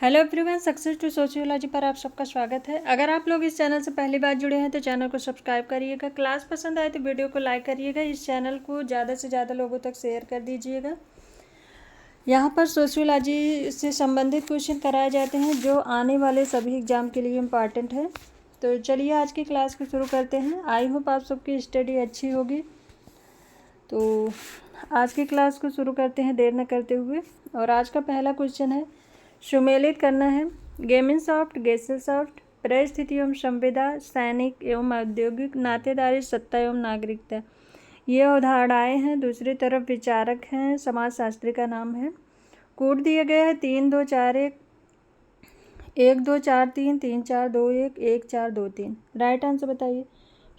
Hello everyone, success to sociology पर आप सबका स्वागत है। अगर आप लोग इस चैनल से पहली बार जुड़े हैं तो चैनल को सब्सक्राइब करिएगा। क्लास पसंद आए तो वीडियो को लाइक करिएगा। इस चैनल को ज़्यादा से ज़्यादा लोगों तक शेयर कर दीजिएगा। यहाँ पर सोशियोलॉजी से संबंधित क्वेश्चन कराए जाते हैं जो आने वाले सभी एग्जाम के लिए इम्पॉर्टेंट है। तो चलिए आज की क्लास को शुरू करते हैं। आई होप आप सबकी स्टडी अच्छी होगी। तो आज की क्लास को शुरू करते हैं देर न करते हुए। और आज का पहला क्वेश्चन है, सुमेलित करना है। गेमिंग सॉफ्ट, गेसल सॉफ्ट, परिस्थिति एवं संविदा, सैनिक एवं औद्योगिक, नातेदारी, सत्ता एवं नागरिकता, ये अवधारणाएँ हैं। दूसरी तरफ विचारक हैं, समाजशास्त्री का नाम है। कोड दिया गया है 3 2 4 1, 1 2 4 3, 3 4 2 1, 1 4 2 3। राइट आंसर बताइए।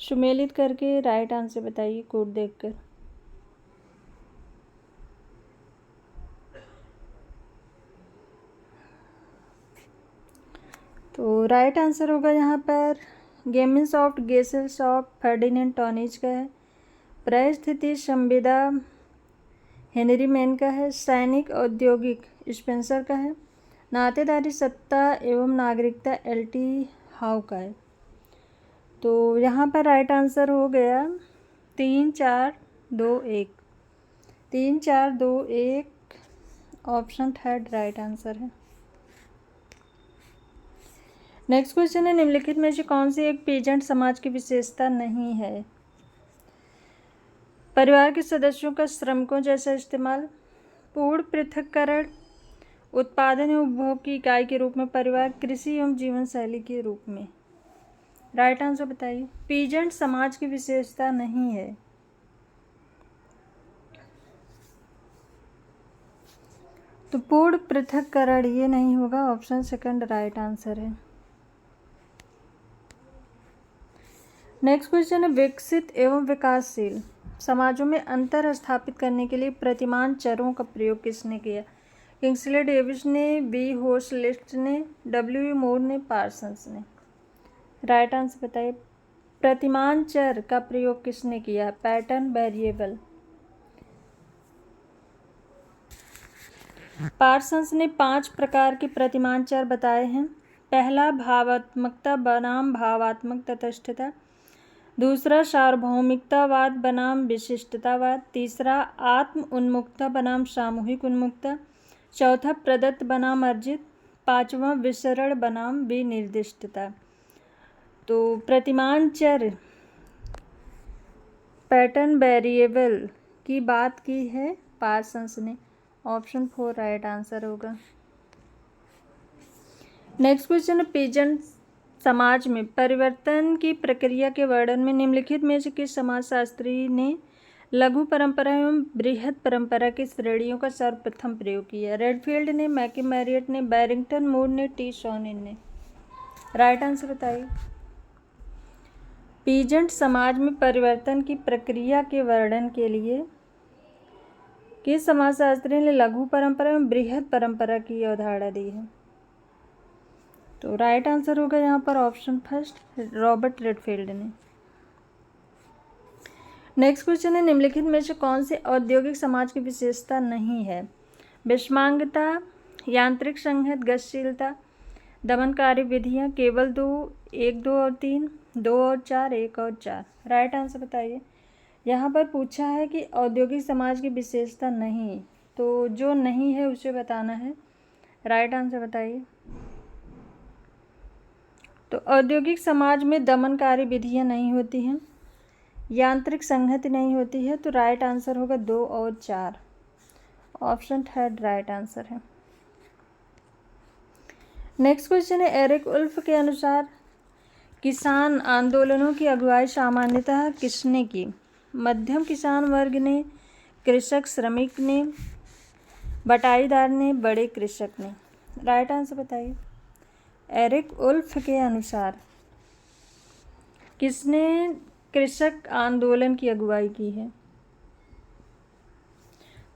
सुमेलित करके राइट आंसर बताइए कोड देखकर। तो राइट आंसर होगा यहाँ पर गेमिंग सॉफ्ट, गेसल सॉफ्ट, फर्डिनेंड टॉनिज का है। परिस्थिति संविदा हेनरी मैन का है। सैनिक औद्योगिक स्पेंसर का है। नातेदारी, सत्ता एवं नागरिकता एल.टी. हाउ का है। तो यहाँ पर राइट आंसर हो गया 3 4 2 1। 3 4 2 1 ऑप्शन थर्ड राइट आंसर है। नेक्स्ट क्वेश्चन है, निम्नलिखित में से कौन सी एक पीजेंट समाज की विशेषता नहीं है? परिवार के सदस्यों का श्रमिकों जैसा इस्तेमाल, पूर्ण पृथक्करण, उत्पादन एवं उपभोग की इकाई के रूप में परिवार, कृषि एवं जीवन शैली के रूप में। राइट आंसर बताइए। पीजेंट समाज की विशेषता नहीं है। तो पूर्ण पृथक्करण ये नहीं होगा, ऑप्शन सेकंड राइट आंसर है। नेक्स्ट क्वेश्चन है, विकसित एवं विकासशील समाजों में अंतर स्थापित करने के लिए प्रतिमान चरों का प्रयोग किसने किया? किंग्सले डेविस ने, बी होर्सलिस्ट ने, डब्ल्यू मोर ने, पार्सन्स ने। राइट आंसर बताइए। प्रतिमान चर का प्रयोग किसने किया? Pattern variable. पार्सन्स ने 5 प्रकार के प्रतिमान चर बताए हैं। पहला भावात्मकता बनाम भावात्मक तटस्थता, दूसरा सार्वभौमिकतावाद बनाम विशिष्टतावाद, तीसरा आत्म उन्मुखता बनाम सामूहिक उन्मुखता, चौथा प्रदत्त बनाम अर्जित, पांचवा विसरण बनाम विनिर्दिष्टता। तो प्रतिमान चर पैटर्न वेरिएबल की बात की है पार्सन्स ने। ऑप्शन 4 राइट आंसर होगा। नेक्स्ट क्वेश्चन है, पीजेंट समाज में परिवर्तन की प्रक्रिया के वर्णन में निम्नलिखित में से किस समाजशास्त्री ने लघु परंपरा एवं बृहद परंपरा की श्रेणियों का सर्वप्रथम प्रयोग किया? रेडफील्ड ने, मैरीयट ने, बैरिंगटन मूर ने, टी शॉनिन ने। राइट आंसर बताइए। पीजेंट समाज में परिवर्तन की प्रक्रिया के वर्णन के लिए किस समाजशास्त्री ने लघु परंपरा एवं बृहद परंपरा की अवधारणा दी है? तो राइट आंसर होगा यहाँ पर ऑप्शन फर्स्ट, रॉबर्ट रेडफील्ड ने। नेक्स्ट क्वेश्चन है, निम्नलिखित में से कौन से औद्योगिक समाज की विशेषता नहीं है? विषमांगता, यांत्रिक संहत, गतिशीलता, दमनकारी विधियाँ, केवल 2, 1 2 और 3, 2 और 4, 1 और 4। राइट आंसर बताइए। यहाँ पर पूछा है कि औद्योगिक समाज की विशेषता नहीं, तो जो नहीं है उसे बताना है। राइट आंसर बताइए। तो औद्योगिक समाज में दमनकारी विधियाँ नहीं होती हैं, यांत्रिक संहति नहीं होती है। तो राइट आंसर होगा 2 और 4, ऑप्शन थर्ड राइट आंसर है। नेक्स्ट क्वेश्चन है, एरिक उल्फ के अनुसार किसान आंदोलनों की अगुवाई सामान्यतः किसने की? मध्यम किसान वर्ग ने, कृषक श्रमिक ने, बटाईदार ने, बड़े कृषक ने। राइट आंसर बताइए। एरिक उल्फ के अनुसार किसने कृषक आंदोलन की अगुवाई की है?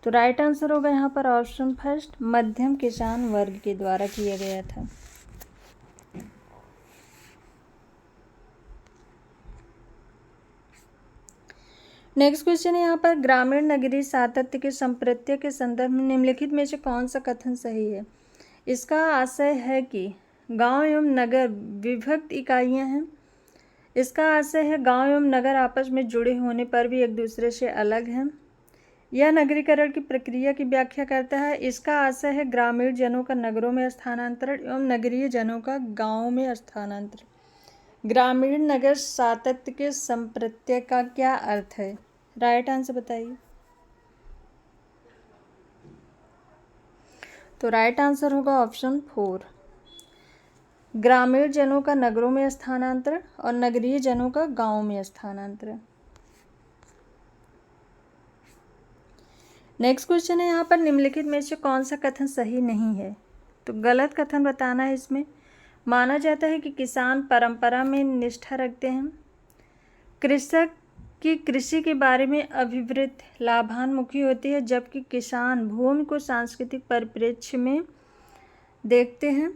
तो राइट आंसर होगा यहाँ पर ऑप्शन फर्स्ट, मध्यम किसान वर्ग के द्वारा किया गया था। नेक्स्ट क्वेश्चन है यहाँ पर, ग्रामीण नगरीय सातत्य के संप्रत्य के संदर्भ में निम्नलिखित में से कौन सा कथन सही है? इसका आशय है कि गांव एवं नगर विभक्त इकाइयां हैं। इसका आशय है गांव एवं नगर आपस में जुड़े होने पर भी एक दूसरे से अलग हैं। यह नगरीकरण की प्रक्रिया की व्याख्या करता है। इसका आशय है ग्रामीण जनों का नगरों में स्थानांतरण एवं नगरीय जनों का गांवों में स्थानांतरण। ग्रामीण नगर सातत्य के संप्रत्यय का क्या अर्थ है? राइट आंसर बताइए। तो राइट आंसर होगा ऑप्शन 4, ग्रामीण जनों का नगरों में स्थानांतरण और नगरीय जनों का गांवों में स्थानांतरण। नेक्स्ट क्वेश्चन है यहाँ पर, निम्नलिखित में से कौन सा कथन सही नहीं है? तो गलत कथन बताना है इसमें। माना जाता है कि किसान परंपरा में निष्ठा रखते हैं। कृषक की कृषि के बारे में अभिवृत्ति लाभान्मुखी होती है, जबकि किसान भूमि को सांस्कृतिक परिप्रेक्ष्य में देखते हैं।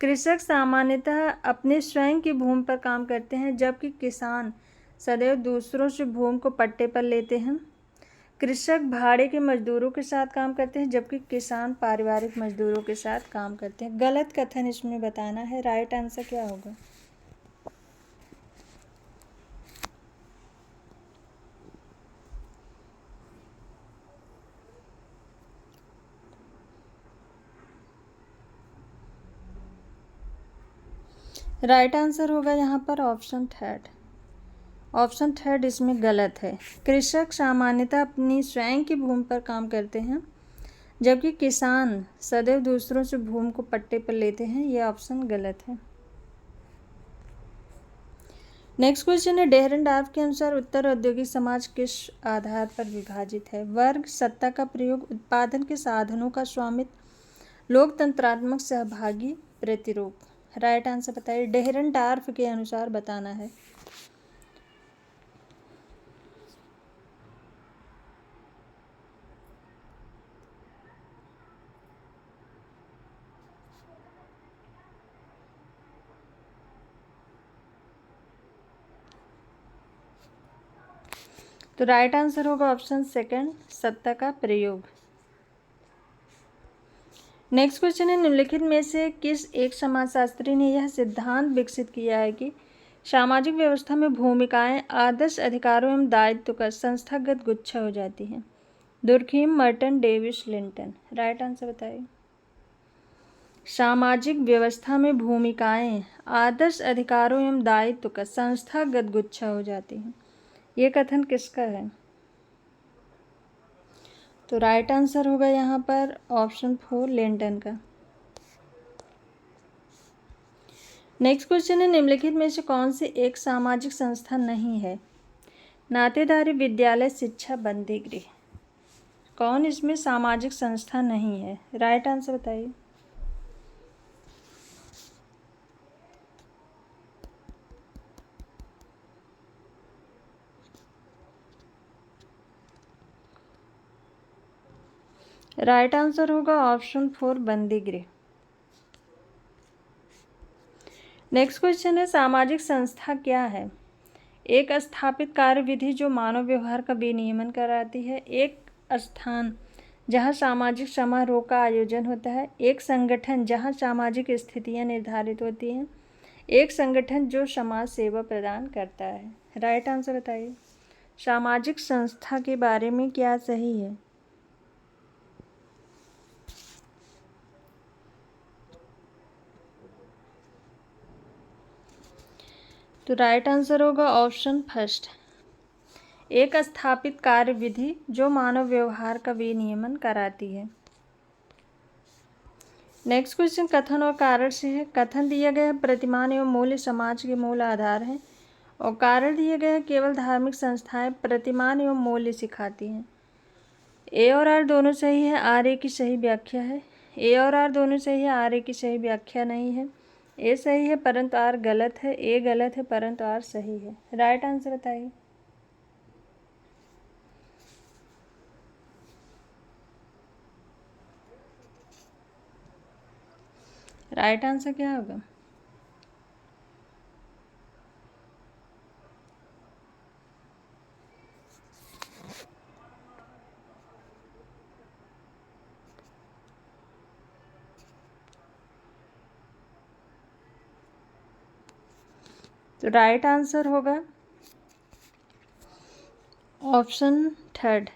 कृषक सामान्यतः अपने स्वयं की भूमि पर काम करते हैं, जबकि किसान सदैव दूसरों से भूमि को पट्टे पर लेते हैं। कृषक भाड़े के मजदूरों के साथ काम करते हैं, जबकि किसान पारिवारिक मजदूरों के साथ काम करते हैं। गलत कथन इसमें बताना है। राइट आंसर क्या होगा? राइट आंसर होगा यहाँ पर ऑप्शन थर्ड। ऑप्शन थर्ड इसमें गलत है। कृषक सामान्यतः अपनी स्वयं की भूमि पर काम करते हैं, जबकि किसान सदैव दूसरों से भूमि को पट्टे पर लेते हैं। यह ऑप्शन गलत है। नेक्स्ट क्वेश्चन है, डेहरनडार्फ के अनुसार उत्तर औद्योगिक समाज किस आधार पर विभाजित है? वर्ग, सत्ता का प्रयोग, उत्पादन के साधनों का स्वामित्व, लोकतंत्रात्मक सहभागी, प्रतिरूप। राइट आंसर बताइए। डेहरनडार्फ के अनुसार बताना है। तो राइट आंसर होगा ऑप्शन सेकंड, सत्ता का प्रयोग। नेक्स्ट क्वेश्चन है, निम्नलिखित में से किस एक समाजशास्त्री ने यह सिद्धांत विकसित किया है कि सामाजिक व्यवस्था में भूमिकाएं आदर्श अधिकारों एवं दायित्व का संस्थागत गुच्छा हो जाती हैं? Durkheim, Merton, Davis, Linton. Right answer बताइए। सामाजिक व्यवस्था में भूमिकाएं आदर्श अधिकारों एवं दायित्व का संस्थागत गुच्छा हो जाती हैं। ये कथन किसका है? तो राइट आंसर होगा यहाँ पर ऑप्शन 4, लिंटन का। नेक्स्ट क्वेश्चन है, निम्नलिखित में से कौन सी एक सामाजिक संस्था नहीं है? नातेदारी, विद्यालय, शिक्षा, बंदी गृह। कौन इसमें सामाजिक संस्था नहीं है? राइट आंसर बताइए। राइट आंसर होगा ऑप्शन 4, बंदी गृह। नेक्स्ट क्वेश्चन है, सामाजिक संस्था क्या है? एक स्थापित कार्यविधि जो मानव व्यवहार का विनियमन कराती है, एक स्थान जहां सामाजिक समारोह का आयोजन होता है, एक संगठन जहां सामाजिक स्थितियां निर्धारित होती हैं, एक संगठन जो समाज सेवा प्रदान करता है। राइट आंसर बताइए। सामाजिक संस्था के बारे में क्या सही है? तो राइट आंसर होगा ऑप्शन फर्स्ट, एक स्थापित कार्यविधि जो मानव व्यवहार का विनियमन कराती है। नेक्स्ट क्वेश्चन कथन और कारण से है। कथन दिया गया है, प्रतिमान एवं मूल्य समाज के मूल आधार हैं, और कारण दिया गया है, केवल धार्मिक संस्थाएं प्रतिमान एवं मूल्य सिखाती हैं। ए और आर दोनों सही है, आर ए की सही व्याख्या है। ए और आर दोनों सही है, आर ए की सही व्याख्या नहीं है। ए सही है परंतु आर गलत है, ए गलत है परंतु आर सही है। राइट आंसर बताइए। राइट आंसर क्या होगा? तो राइट आंसर होगा ऑप्शन थर्ड।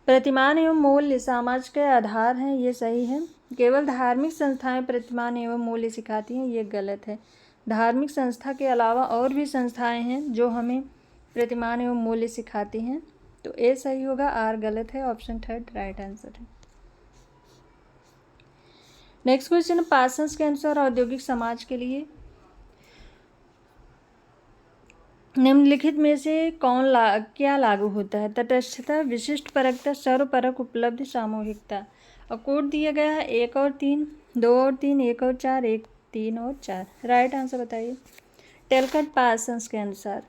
प्रतिमान एवं मूल्य समाज के आधार हैं, ये सही है। केवल धार्मिक संस्थाएं प्रतिमान एवं मूल्य सिखाती हैं, ये गलत है। धार्मिक संस्था के अलावा और भी संस्थाएं हैं जो हमें प्रतिमान एवं मूल्य सिखाती हैं। तो ए सही होगा, आर गलत है, ऑप्शन थर्ड राइट आंसर है। नेक्स्ट क्वेश्चन है पार्सन्स के अनुसार औद्योगिक समाज के लिए निम्नलिखित में से क्या लागू होता है? तटस्थता, विशिष्ट परकता, सर्वपरक, उपलब्धि, सामूहिकता। और कोड दिया गया है 1 और 3, 2 और 3, 1 और 4, 1, 3 और 4। राइट आंसर बताइए टेलकट पार्सन्स के अनुसार।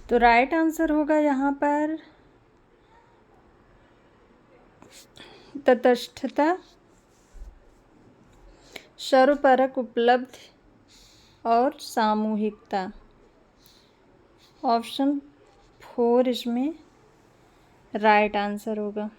तो राइट आंसर होगा यहाँ पर तटस्थता, सर्वपरक, उपलब्ध और सामूहिकता। ऑप्शन 4 इसमें राइट आंसर होगा।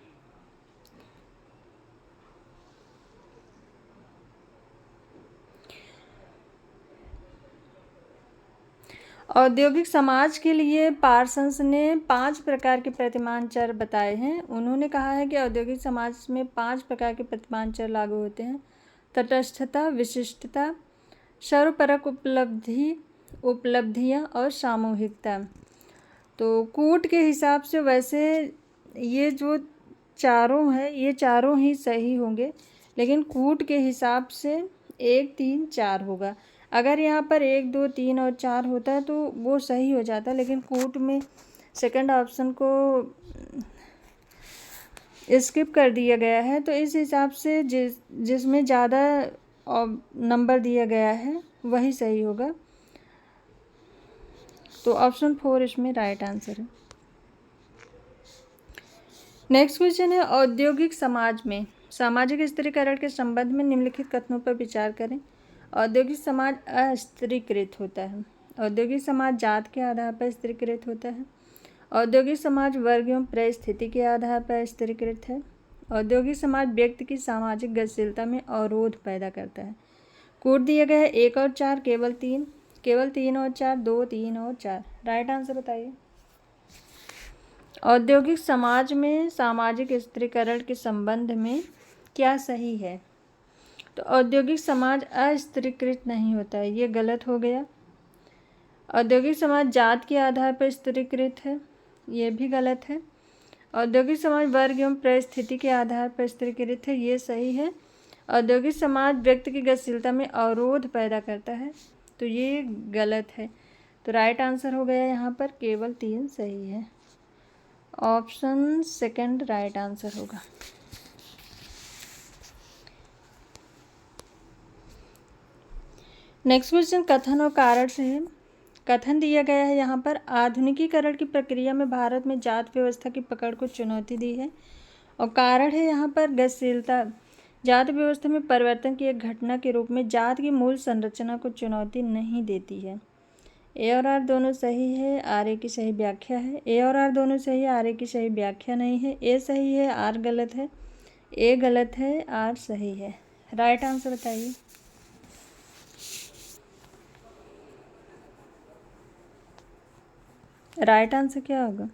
औद्योगिक समाज के लिए पार्सन्स ने 5 प्रकार के प्रतिमान चर बताए हैं। उन्होंने कहा है कि औद्योगिक समाज में 5 प्रकार के प्रतिमान चर लागू होते हैं: तटस्थता, विशिष्टता, सर्वपरक, उपलब्धियां और सामूहिकता। तो कूट के हिसाब से वैसे ये जो चारों हैं ये चारों ही सही होंगे, लेकिन कूट के हिसाब से 1, 3, 4 होगा। अगर यहाँ पर 1, 2, 3 और 4 होता है तो वो सही हो जाता, लेकिन कूट में सेकंड ऑप्शन को स्किप कर दिया गया है। तो इस हिसाब से जिसमें ज़्यादा नंबर दिया गया है वही सही होगा। तो ऑप्शन 4 इसमें राइट आंसर है। नेक्स्ट क्वेश्चन है औद्योगिक समाज में सामाजिक स्त्रीकरण के संबंध में निम्नलिखित कथनों पर विचार करें। औद्योगिक समाज अस्त्रीकृत होता है। औद्योगिक समाज जात के आधार पर स्त्रीकृत होता है। औद्योगिक समाज वर्ग एवं परिस्थिति के आधार पर स्त्रीकृत है। औद्योगिक समाज व्यक्ति की सामाजिक गतिशीलता में अवरोध पैदा करता है। कोड दिया गया है 1 और 4, केवल 3 और 4, 2, 3 और 4। राइट आंसर बताइए। औद्योगिक समाज में सामाजिक स्त्रीकरण के संबंध में क्या सही है? तो औद्योगिक समाज अस्त्रीकृत नहीं होता है, ये गलत हो गया। औद्योगिक समाज जात के आधार पर स्त्रीकृत है, ये भी गलत है। औद्योगिक समाज वर्ग एवं परिस्थिति के आधार पर स्त्रीकृत है, ये सही है। औद्योगिक समाज व्यक्ति की गतिशीलता में अवरोध पैदा करता है, तो ये गलत है। तो राइट आंसर हो गया यहाँ पर केवल 3 सही है। ऑप्शन सेकंड राइट आंसर होगा। नेक्स्ट क्वेश्चन कथन और कारण से है। कथन दिया गया है यहाँ पर आधुनिकीकरण की प्रक्रिया में भारत में जात व्यवस्था की पकड़ को चुनौती दी है। और कारण है यहाँ पर गतिशीलता जात व्यवस्था में परिवर्तन की एक घटना के रूप में जात की मूल संरचना को चुनौती नहीं देती है। ए और आर दोनों सही है, आर ए की सही व्याख्या है। ए और आर दोनों सही है, आर ए की सही व्याख्या नहीं है। ए सही है, आर गलत है। ए गलत है, आर सही है। राइट आंसर बताइए। राइट आंसर क्या होगा?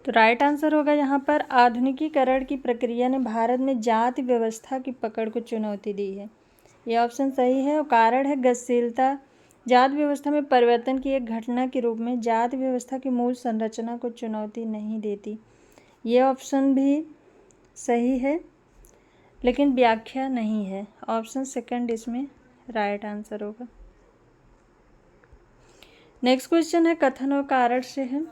तो राइट आंसर होगा यहाँ पर आधुनिकीकरण की प्रक्रिया ने भारत में जाति व्यवस्था की पकड़ को चुनौती दी है, ये ऑप्शन सही है। और कारण है गतिशीलता जात व्यवस्था में परिवर्तन की एक घटना के रूप में जाति व्यवस्था की मूल संरचना को चुनौती नहीं देती, ये ऑप्शन भी सही है, लेकिन व्याख्या नहीं है। ऑप्शन सेकंड इसमें राइट आंसर होगा। नेक्स्ट क्वेश्चन है कथन और कारण से है।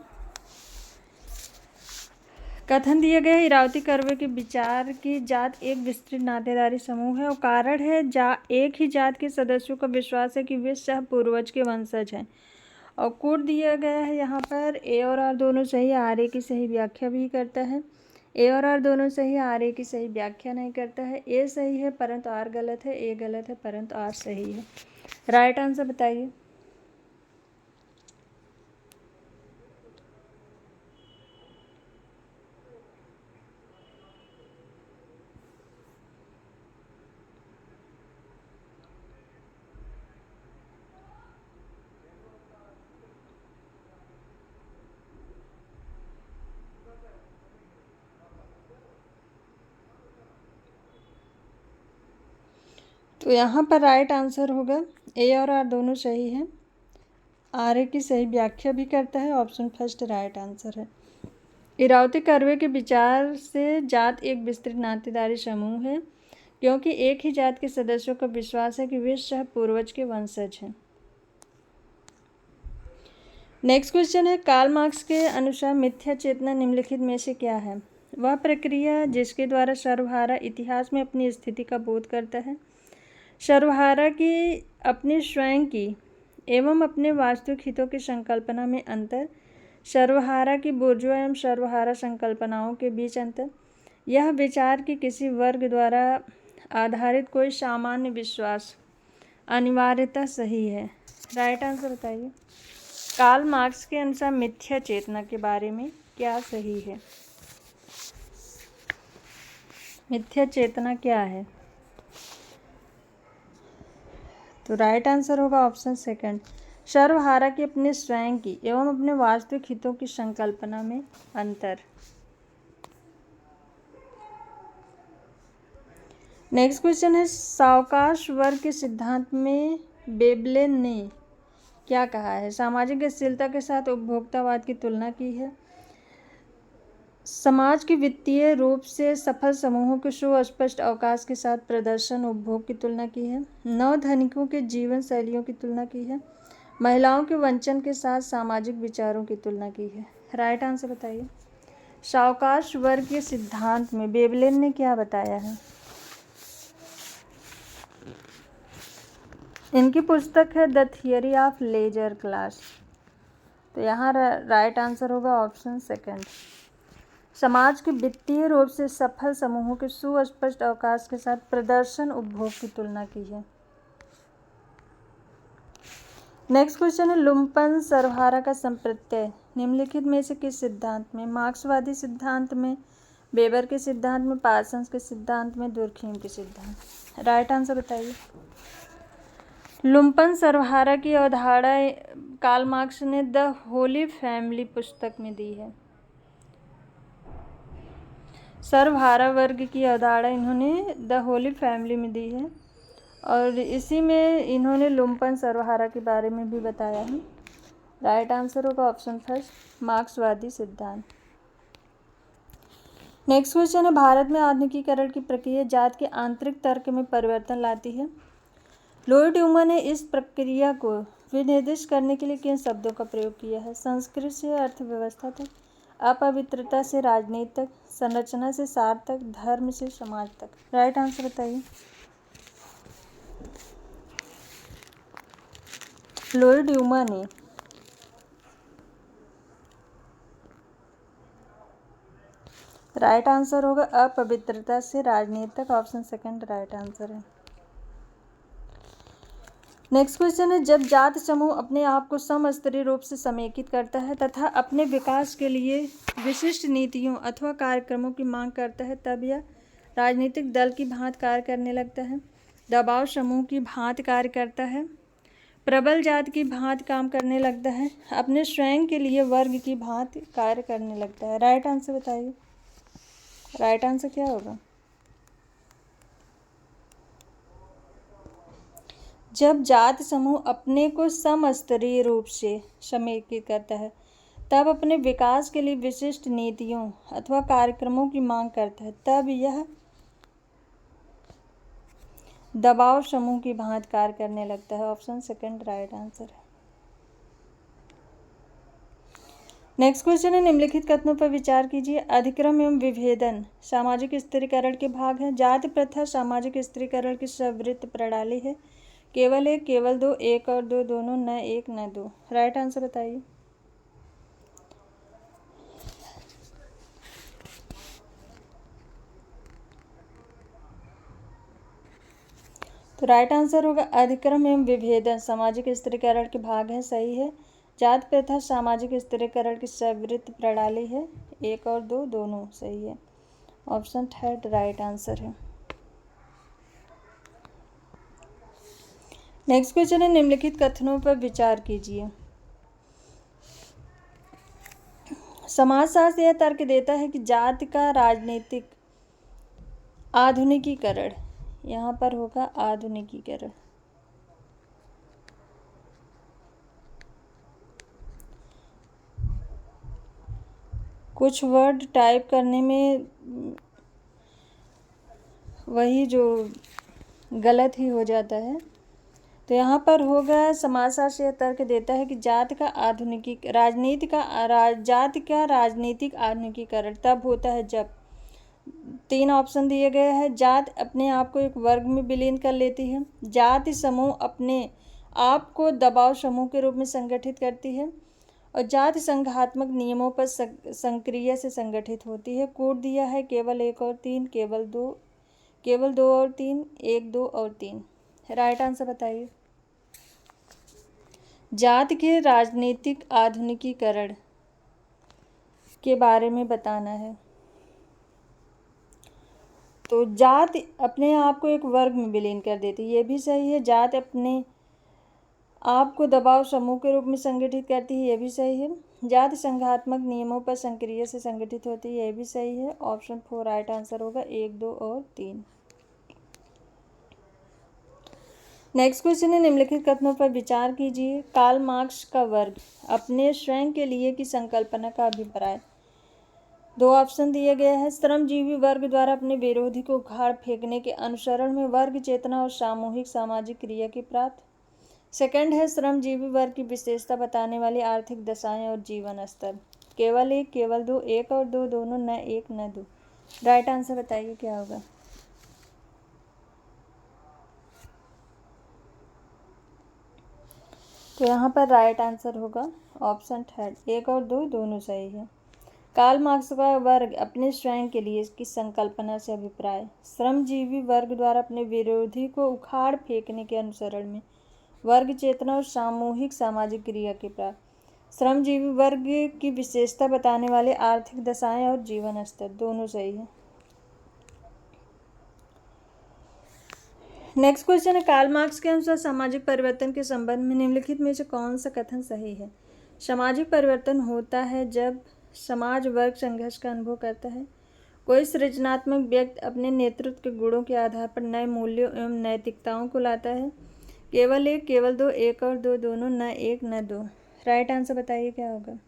कथन दिया गया है इरावती कर्वे के विचार की जात एक विस्तृत नातेदारी समूह है। और कारण है एक ही जात के सदस्यों का विश्वास है कि वे सह पूर्वज के वंशज हैं। और कोड दिया गया है यहाँ पर ए और आर दोनों सही, आर ए की सही व्याख्या भी करता है। ए और आर दोनों सही, आर ए की सही व्याख्या नहीं करता है। ए सही है परंतु आर गलत है, ए गलत है परंतु आर सही है। राइट आंसर बताइए। तो यहाँ पर राइट आंसर होगा ए और आर दोनों सही है, आर ए की सही व्याख्या भी करता है। ऑप्शन फर्स्ट राइट आंसर है। इरावती कर्वे के विचार से जात एक विस्तृत नातेदारी समूह है, क्योंकि एक ही जात के सदस्यों का विश्वास है कि वे सह पूर्वज के वंशज हैं। नेक्स्ट क्वेश्चन है, कार्ल मार्क्स के अनुसार मिथ्या चेतना निम्नलिखित में से क्या है? वह प्रक्रिया जिसके द्वारा सर्वहारा इतिहास में अपनी स्थिति का बोध करता है। सर्वहारा की अपनी स्वयं की एवं अपने वास्तविक हितों की संकल्पना में अंतर। सर्वहारा की बुर्जुआ एवं सर्वहारा संकल्पनाओं के बीच अंतर। यह विचार कि किसी वर्ग द्वारा आधारित कोई सामान्य विश्वास अनिवार्यता सही है। राइट आंसर बताइए। कार्ल मार्क्स के अनुसार मिथ्या चेतना के बारे में क्या सही है? मिथ्या चेतना क्या है? तो राइट आंसर होगा ऑप्शन सेकंड, सर्वहारा की अपने स्वयं की एवं अपने वास्तविक हितों की संकल्पना में अंतर। नेक्स्ट क्वेश्चन है, सावकाश वर्ग के सिद्धांत में वेबलेन ने क्या कहा है? सामाजिक स्थिरता के साथ उपभोक्तावाद की तुलना की है। समाज के वित्तीय रूप से सफल समूहों के सुस्पष्ट अवकाश के साथ प्रदर्शन उपभोग की तुलना की है। नव धनिकों के जीवन शैलियों की तुलना की है। महिलाओं के वंचन के साथ सामाजिक विचारों की तुलना की है। राइट आंसर बताइए। सावकाश वर्ग के सिद्धांत में वेबलेन ने क्या बताया है? इनकी पुस्तक है the theory of leisure class. तो यहाँ राइट आंसर होगा ऑप्शन सेकंड, समाज के वित्तीय रूप से सफल समूहों के सुस्पष्ट अवकाश के साथ प्रदर्शन उपभोग की तुलना की है। नेक्स्ट क्वेश्चन है, लुम्पन सर्वहारा का संप्रत्यय निम्नलिखित में से किस सिद्धांत में? मार्क्सवादी सिद्धांत में, वेबर के सिद्धांत में, पार्सन्स के सिद्धांत में, दुर्खीम के सिद्धांत। राइट आंसर बताइए। लुम्पन सर्वहारा की अवधारणा कार्ल मार्क्स ने द होली फैमिली पुस्तक में दी है। सर्वहारा वर्ग की अवधारणा इन्होंने द होली फैमिली में दी है और इसी में इन्होंने लुम्पन सर्वहारा के बारे में भी बताया है। राइट आंसर होगा ऑप्शन फर्स्ट, मार्क्सवादी सिद्धांत। नेक्स्ट क्वेश्चन है, भारत में आधुनिकीकरण की प्रक्रिया जात के आंतरिक तर्क में परिवर्तन लाती है। लॉयड ह्यूमन ने इस प्रक्रिया को विनिर्दिष्ट करने के लिए किन शब्दों का प्रयोग किया है? संस्कृति से अर्थव्यवस्था तक, अपवित्रता से राजनीति तक, संरचना से सार तक, धर्म से समाज तक। राइट आंसर बताइए। लॉयड ह्यूमन ने राइट आंसर होगा अपवित्रता से राजनीति तक। ऑप्शन सेकंड राइट आंसर है। नेक्स्ट क्वेश्चन है, जब जात समूह अपने आप को समस्तरीय रूप से समेकित करता है तथा अपने विकास के लिए विशिष्ट नीतियों अथवा कार्यक्रमों की मांग करता है, तब यह राजनीतिक दल की भांति कार्य करने लगता है, दबाव समूह की भांति कार्य करता है, प्रबल जात की भांति काम करने लगता है, अपने स्वयं के लिए वर्ग की भांति कार्य करने लगता है। राइट आंसर बताइए। राइट आंसर क्या होगा? जब जात समूह अपने को समस्तरीय रूप से समेकित करता है तब अपने विकास के लिए विशिष्ट नीतियों अथवा कार्यक्रमों की मांग करता है, तब यह दबाव समूह की भांति कार्य करने लगता है। ऑप्शन सेकंड राइट आंसर है। नेक्स्ट क्वेश्चन है, निम्नलिखित कथनों पर विचार कीजिए। अधिक्रम एवं विभेदन सामाजिक स्थिरीकरण के भाग हैं। जाति प्रथा सामाजिक स्थिरीकरण की सर्ववृत्त प्रणाली है, केवल एक, केवल दो, एक और दो दोनों, न एक न दो। राइट आंसर बताइए। तो राइट आंसर होगा अधिक्रम एवं विभेदन सामाजिक स्त्रीकरण के भाग है, सही है। जाति प्रथा सामाजिक स्त्रीकरण की सवृत्त प्रणाली है। एक और दो दोनों सही है। ऑप्शन थर्ड राइट आंसर है। नेक्स्ट क्वेश्चन है, निम्नलिखित कथनों पर विचार कीजिए। समाजशास्त्र यह तर्क देता है कि जाति का राजनीतिक आधुनिकीकरण, यहाँ पर होगा आधुनिकीकरण। कुछ वर्ड टाइप करने में वही जो गलत ही हो जाता है। तो यहाँ पर होगा समाजशास्त्र यह तर्क देता है कि जाति का राजनीतिक आधुनिकीकरण तब होता है जब, तीन ऑप्शन दिए गए हैं। जाति अपने आप को एक वर्ग में विलीन कर लेती है, जाति समूह अपने आप को दबाव समूह के रूप में संगठित करती है, और जाति संघात्मक नियमों पर संक्रिया से संगठित होती है। कोड दिया है केवल एक और तीन, केवल दो और तीन, एक दो और तीन। राइट आंसर बताइए। जाति के राजनीतिक आधुनिकीकरण के बारे में बताना है। तो जाति अपने आप को एक वर्ग में विलीन कर देती है, ये भी सही है। जाति अपने आप को दबाव समूह के रूप में संगठित करती है, ये भी सही है। जाति संघात्मक नियमों पर संक्रिया से संगठित होती है, ये भी सही है। ऑप्शन 4 राइट आंसर होगा, 1, 2 और 3। नेक्स्ट क्वेश्चन है, निम्नलिखित कथनों पर विचार कीजिए। कार्ल मार्क्स का वर्ग अपने स्वयं के लिए की संकल्पना का अभिप्राय। दो ऑप्शन दिए गए हैं। श्रमजीवी वर्ग द्वारा अपने विरोधी को उखाड़ फेंकने के अनुसरण में वर्ग चेतना और सामूहिक सामाजिक क्रिया की प्राप्त। सेकंड है, श्रमजीवी वर्ग की विशेषता बताने वाली आर्थिक दशाएं और जीवन स्तर। केवल एक, केवल दो, एक और दो दोनों, न एक न दो। राइट आंसर बताइए क्या होगा। तो यहाँ पर राइट आंसर होगा ऑप्शन थर्ड, एक और दो दोनों सही है। कार्ल मार्क्स का वर्ग अपने स्वयं के लिए इसकी संकल्पना से अभिप्राय। श्रमजीवी वर्ग द्वारा अपने विरोधी को उखाड़ फेंकने के अनुसरण में वर्ग चेतना और सामूहिक सामाजिक क्रिया के प्राप्त। श्रमजीवी वर्ग की विशेषता बताने वाले आर्थिक दशाएं और जीवन स्तर, दोनों सही है। नेक्स्ट क्वेश्चन है, कार्ल मार्क्स के अनुसार सामाजिक परिवर्तन के संबंध में निम्नलिखित में से कौन सा कथन सही है। सामाजिक परिवर्तन होता है जब समाज वर्ग संघर्ष का अनुभव करता है, कोई सृजनात्मक व्यक्ति अपने नेतृत्व के गुणों के आधार पर नए मूल्यों एवं नैतिकताओं को लाता है। केवल एक, केवल दो, एक और दो दोनों, न एक न दो। राइट आंसर बताइए क्या होगा।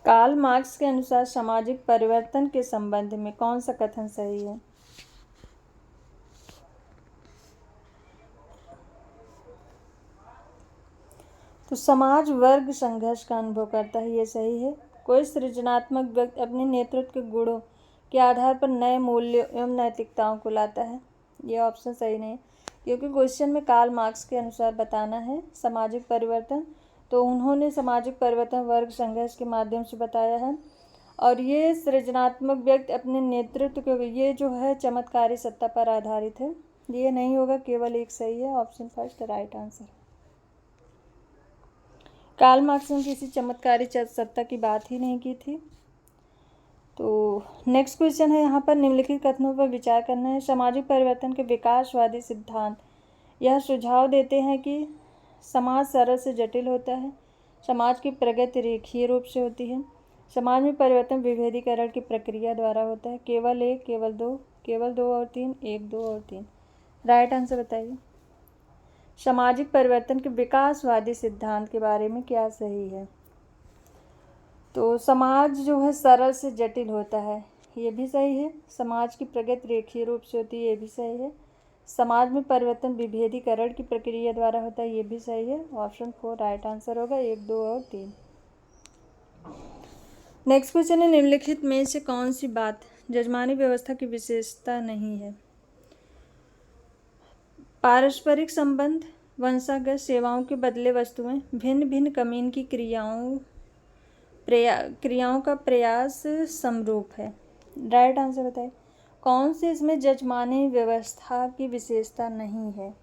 कार्ल मार्क्स के अनुसार सामाजिक परिवर्तन के संबंध में कौन सा कथन सही है। तो समाज वर्ग संघर्ष का अनुभव करता है, ये सही है। कोई सृजनात्मक व्यक्ति अपने नेतृत्व के गुणों के आधार पर नए मूल्यों एवं नैतिकताओं को लाता है, ये ऑप्शन सही नहीं, क्योंकि क्वेश्चन में कार्ल मार्क्स के अनुसार बताना है सामाजिक परिवर्तन, तो उन्होंने सामाजिक परिवर्तन वर्ग संघर्ष के माध्यम से बताया है। और ये सृजनात्मक व्यक्ति अपने नेतृत्व के, ये जो है चमत्कारी सत्ता पर आधारित है, ये नहीं होगा, केवल एक सही है। Option first right answer. Karl Marx ने किसी चमत्कारी सत्ता की बात ही नहीं की थी। तो नेक्स्ट क्वेश्चन है, यहाँ पर निम्नलिखित कथनों पर विचार करना है। सामाजिक परिवर्तन के विकासवादी सिद्धांत यह सुझाव देते हैं कि समाज सरल से जटिल होता है, समाज की प्रगति रेखीय रूप से होती है, समाज में परिवर्तन विभेदीकरण की प्रक्रिया द्वारा होता है। केवल एक, केवल दो और तीन, एक, दो और तीन। राइट आंसर बताइए। सामाजिक परिवर्तन के विकासवादी सिद्धांत के बारे में क्या सही है। तो समाज जो है सरल से जटिल होता है, ये भी सही है। समाज की प्रगति रेखीय रूप से होती है, ये भी सही है। समाज में परिवर्तन विभेदीकरण की प्रक्रिया द्वारा होता है, ये भी सही है। ऑप्शन 4 राइट आंसर होगा, 1, 2 और 3। नेक्स्ट क्वेश्चन है, निम्नलिखित में से कौन सी बात जजमानी व्यवस्था की विशेषता नहीं है? पारस्परिक संबंध, वंशागत, सेवाओं के बदले वस्तुएं, भिन्न भिन्न कमीन की क्रियाओं का प्रयास समरूप है। राइट आंसर बताइए, कौन सी इसमें जजमानी व्यवस्था की विशेषता नहीं है?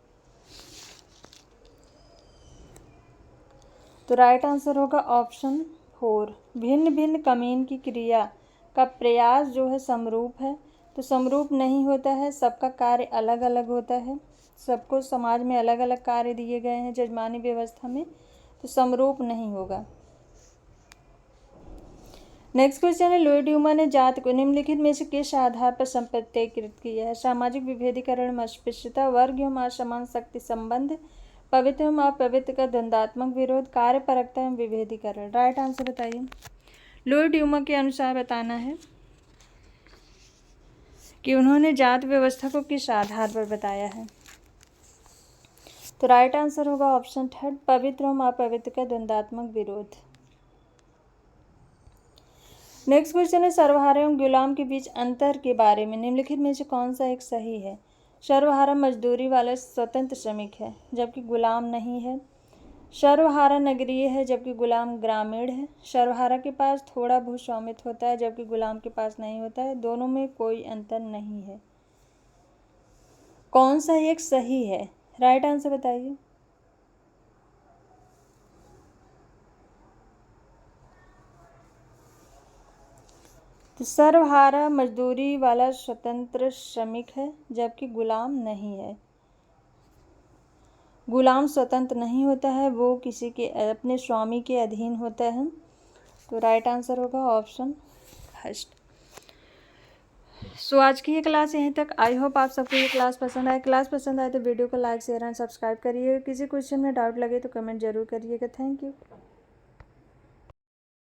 तो राइट आंसर होगा ऑप्शन 4, भिन्न भिन्न कमीन की क्रिया का प्रयास जो है समरूप है। तो समरूप नहीं होता है, सबका कार्य अलग अलग होता है, सबको समाज में अलग अलग कार्य दिए गए हैं जजमानी व्यवस्था में, तो समरूप नहीं होगा। नेक्स्ट क्वेश्चन है, लुई ड्यूमा ने जाति को निम्नलिखित में से किस आधार पर संप्रत्ययकृत किया है? सामाजिक विभेदीकरण, अस्पृश्यता, वर्ग एवं असमान शक्ति संबंध, पवित्र एवं अपवित्र का द्वंद्वात्मक विरोध, कार्यपरकता एवं विभेदीकरण। राइट आंसर बताइए। लुई ड्यूमा के अनुसार बताना है कि उन्होंने जाति व्यवस्था को किस आधार पर बताया है। तो राइट आंसर होगा ऑप्शन 3, पवित्र एवं अपवित्र का द्वंद्वात्मक विरोध। नेक्स्ट क्वेश्चन है, सर्वहारा एवं गुलाम के बीच अंतर के बारे में निम्नलिखित में से कौन सा एक सही है? सर्वहारा मजदूरी वाला स्वतंत्र श्रमिक है जबकि गुलाम नहीं है। सर्वहारा नगरीय है जबकि गुलाम ग्रामीण है। सर्वहारा के पास थोड़ा भू स्वामित्व होता है जबकि गुलाम के पास नहीं होता है। दोनों में कोई अंतर नहीं है। कौन सा एक सही है? राइट आंसर बताइए। तो सर्वहारा मजदूरी वाला स्वतंत्र श्रमिक है जबकि गुलाम नहीं है। गुलाम स्वतंत्र नहीं होता है, वो किसी के अपने स्वामी के अधीन होता है। तो राइट आंसर होगा ऑप्शन 1। सो आज की ये क्लास यहीं तक। आई होप आप सबको ये क्लास पसंद आए। क्लास पसंद आए तो वीडियो को लाइक शेयर एंड सब्सक्राइब करिए। किसी क्वेश्चन में डाउट लगे तो कमेंट जरूर करिएगा। Thank you.